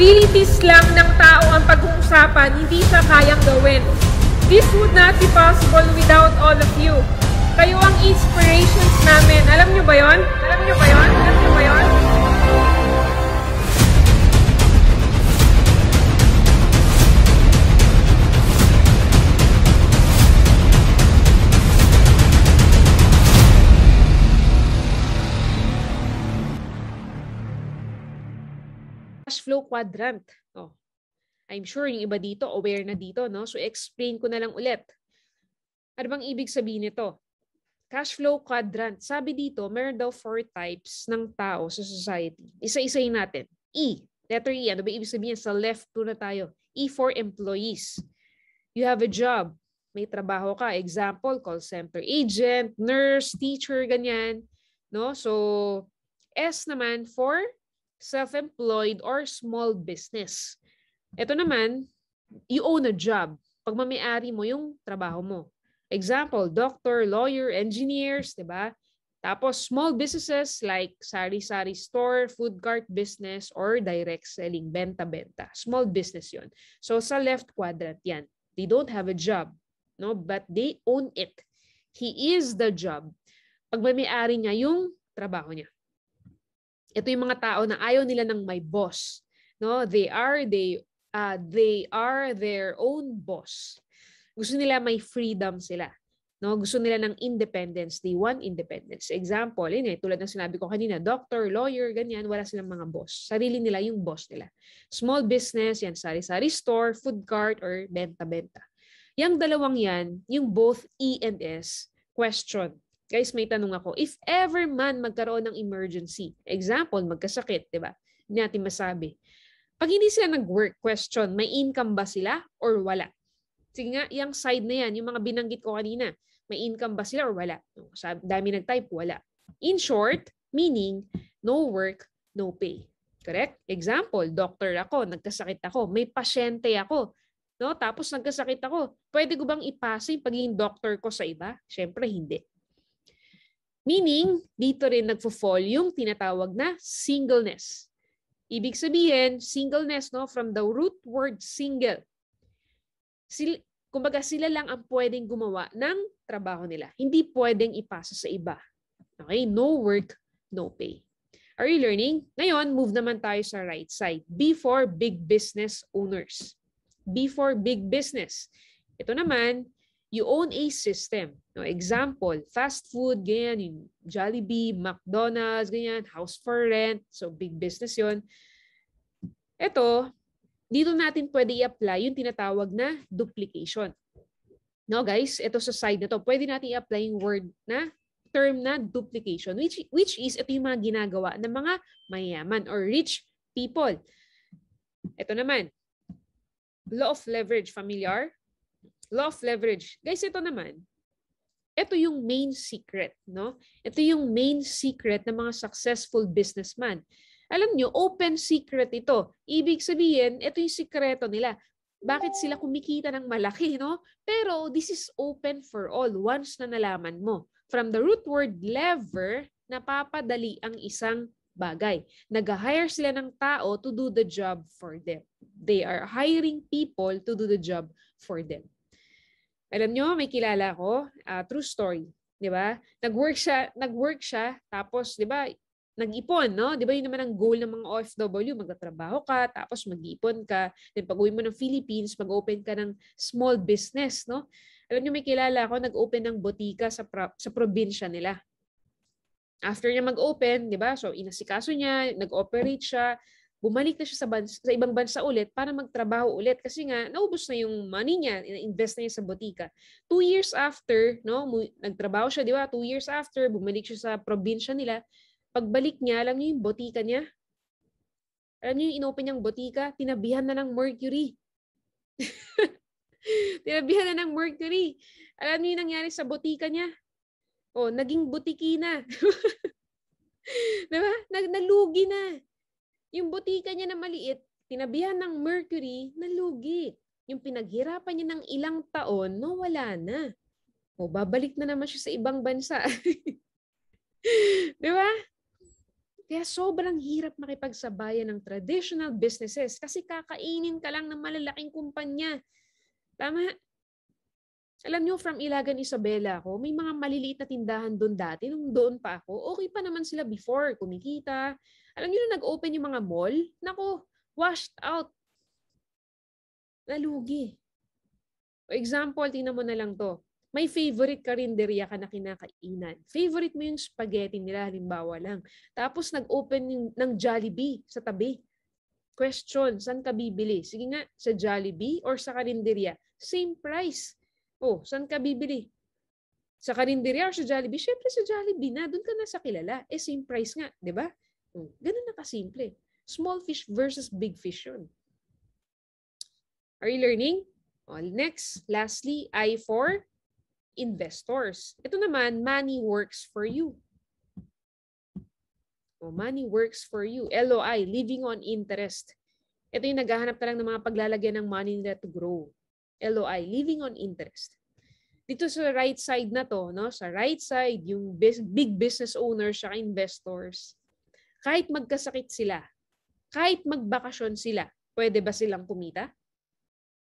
abilities lang ng tao ang pag-uusapan, hindi siya kayang gawin. This would not be possible without all of you. Kayo ang inspirations namin. Alam nyo ba yun? Alam nyo ba yun? Alam nyo ba yun? Cash flow quadrant. Oh. I'm sure yung iba dito aware na dito, no? So explain ko na lang ulit. Ano bang ibig sabihin nito? Cash flow quadrant. Sabi dito, meron daw 4 types ng tao sa society. Isa-isayin natin. E. Letter E. Ano ba ibig sabihin? Sa left to na tayo. E for employees. You have a job. May trabaho ka. Example, call center agent, nurse, teacher, ganyan. No? So, S naman for self-employed or small business. Ito naman, you own a job. Pag may-ari mo yung trabaho mo. Example, doctor, lawyer, engineers, di ba? Tapos, small businesses like sari-sari store, food cart business, or direct selling, benta-benta. Small business yon. So, sa left quadrant yan. They don't have a job, no? But they own it. He is the job. Pag may-ari niya yung trabaho niya. Ito yung mga tao na ayaw nila ng may boss. No? They are their own boss. Gusto nila may freedom sila. No? Gusto nila ng independence. They want independence. Example, tulad ng sinabi ko kanina, doctor, lawyer, ganyan, wala silang mga boss. Sarili nila yung boss nila. Small business, yan, sari-sari store, food cart, or benta-benta. Yang dalawang yan, yung both E and S, question. Guys, may tanong ako, if ever man magkaroon ng emergency, example, magkasakit, di ba? Hindi natin masabi. Pag hindi sila nag-work, question, may income ba sila or wala? Sige nga, yung side na yan, yung mga binanggit ko kanina, may income ba sila or wala? Dami nag-type, wala. In short, meaning, no work, no pay. Correct? Example, doctor ako, nagkasakit ako, may pasyente ako, no? Tapos nagkasakit ako. Pwede ko bang ipasa yung pagiging doctor ko sa iba? Siyempre, hindi. Meaning, dito rin nagfo-fall yung tinatawag na singleness. Ibig sabihin, singleness, no? From the root word single. Kumbaga sila lang ang pwedeng gumawa ng trabaho nila. Hindi pwedeng ipasa sa iba. Okay? No work, no pay. Are you learning? Ngayon, move naman tayo sa right side. B for big business owners. B for big business. Ito naman, you own a system. No, example, fast food, ganyan, yung Jollibee, McDonald's, ganyan, house for rent. So, big business yon. Ito, dito natin pwede i-apply yung tinatawag na duplication. No, guys, ito sa side na to, pwede natin i-apply yung word na term na duplication, which is ito yung mga ginagawa ng mga mayaman or rich people. Ito naman, law of leverage, familiar? Law of leverage. Guys, ito naman, ito yung main secret, no? Ito yung main secret ng mga successful businessman. Alam nyo, open secret ito. Ibig sabihin, ito yung sikreto nila. Bakit sila kumikita ng malaki, no? Pero this is open for all once na nalaman mo. From the root word lever, napapadali ang isang bagay. Nag-hire sila ng tao to do the job for them. They are hiring people to do the job for them. Alam nyo, may kilala ko, true story, di ba? Nag-work siya, tapos, di ba, nag-ipon, no? Di ba yun naman ang goal ng mga OFW, magtatrabaho ka, tapos mag-ipon ka, then pag-uwi mo ng Philippines, mag-open ka ng small business, no? Alam nyo, may kilala ko, nag-open ng botika sa probinsya nila. After niya mag-open, di ba? So, inasikaso niya, nag-operate siya, bumalik na siya sa ibang bansa ulit para magtrabaho ulit kasi nga naubos na yung money niya, invest na niya sa botika. 2 years after, no, nagtrabaho siya, di ba? 2 years after, bumalik siya sa probinsya nila. Pagbalik niya, alam niyo yung botika niya? Alam niyo yung inopen niyang botika? Tinabihan na ng mercury. Tinabihan na ng mercury. Alam niyo yung nangyari sa botika niya? Oh, naging butiki na. Diba? Nalugi na. Yung botika niya na maliit, tinabihan ng mercury, nalugi. Yung pinaghirapan niya ng ilang taon, no, wala na. O, babalik na naman siya sa ibang bansa. Di ba? Kaya sobrang hirap makipagsabayan ng traditional businesses kasi kakainin ka lang ng malalaking kumpanya. Tama? Alam nyo, from Ilagan, Isabela ako, may mga maliliit na tindahan doon dati. Nung doon pa ako, okay pa naman sila before, kumikita. Alam nyo na nag-open yung mga mall? Nako, washed out. Nalugi. For example, tingnan mo na lang to. May favorite karinderya ka na kinakainan. Favorite mo yung spaghetti nila, halimbawa lang. Tapos nag-open ng Jollibee sa tabi. Question, saan ka bibili? Sige nga, sa Jollibee or sa karinderya? Same price. Oh, saan ka bibili? Sa karinderya or sa Jollibee? Siyempre sa Jollibee na. Doon ka na sa kilala. Same price nga, di ba? Ganun na kasimple. Small fish versus big fish yun. Are you learning? Next, lastly, I for investors. Ito naman, money works for you. Money works for you. LOI, living on interest. Ito yung naghahanap na lang ng mga paglalagyan ng money nila to grow. LOI, living on interest. Dito sa right side na to, no? Sa right side, yung big business owners at investors, kahit magkasakit sila, kahit magbakasyon sila, pwede ba silang kumita?